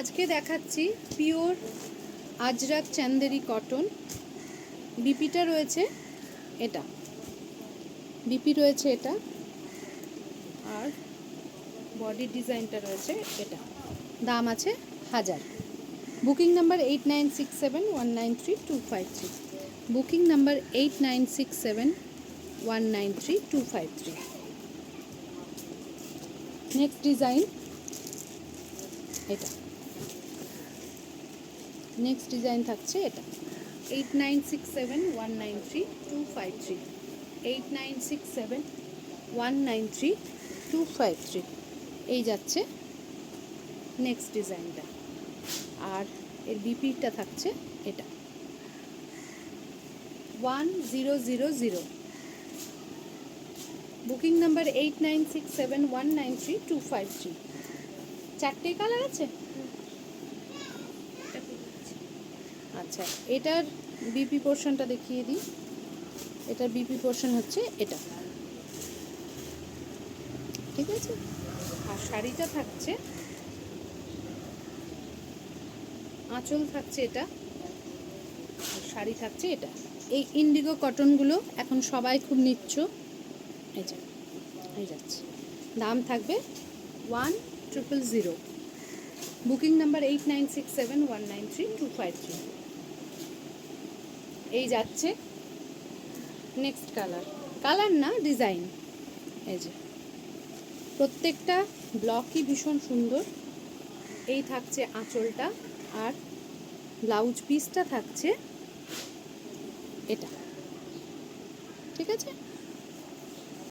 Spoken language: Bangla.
আজকে দেখাচ্ছি পিওর আজরাক চান্দেরি কটন। বিপিটা রয়েছে এটা, বিপি রয়েছে এটা, আর বডি ডিজাইনটা রয়েছে এটা। দাম আছে 1000। Booking number 8967193253। Booking number 8967193253। Next design এটা, নেক্সট ডিজাইন থাকছে এটা। 8967193253, 8967193253। এই যাচ্ছে নেক্সট ডিজাইনটা, আর এর বিপিটা থাকছে এটা 1000। Booking number 8967193253। চারটে কালার আছে। আচ্ছা, এটার বিপি পোর্শনটা দেখিয়ে দিই। এটার বিপি পোর্শন হচ্ছে এটা, ঠিক আছে। আর শাড়িটা থাকছে, আঁচল থাকছে এটা, আর শাড়ি থাকছে এটা। এই ইন্ডিগো কটনগুলো এখন সবাই খুব নিচ্ছ। এই যে এই যাচ্ছে, দাম থাকবে 1000। Booking number 8967193253। এই যাচ্ছে নেক্সট কালার, কালার না ডিজাইন। এই যে প্রত্যেকটা ব্লকই ভীষণ সুন্দর। এই থাকছে আঁচলটা, আর ব্লাউজ পিসটা থাকছে এটা, ঠিক আছে।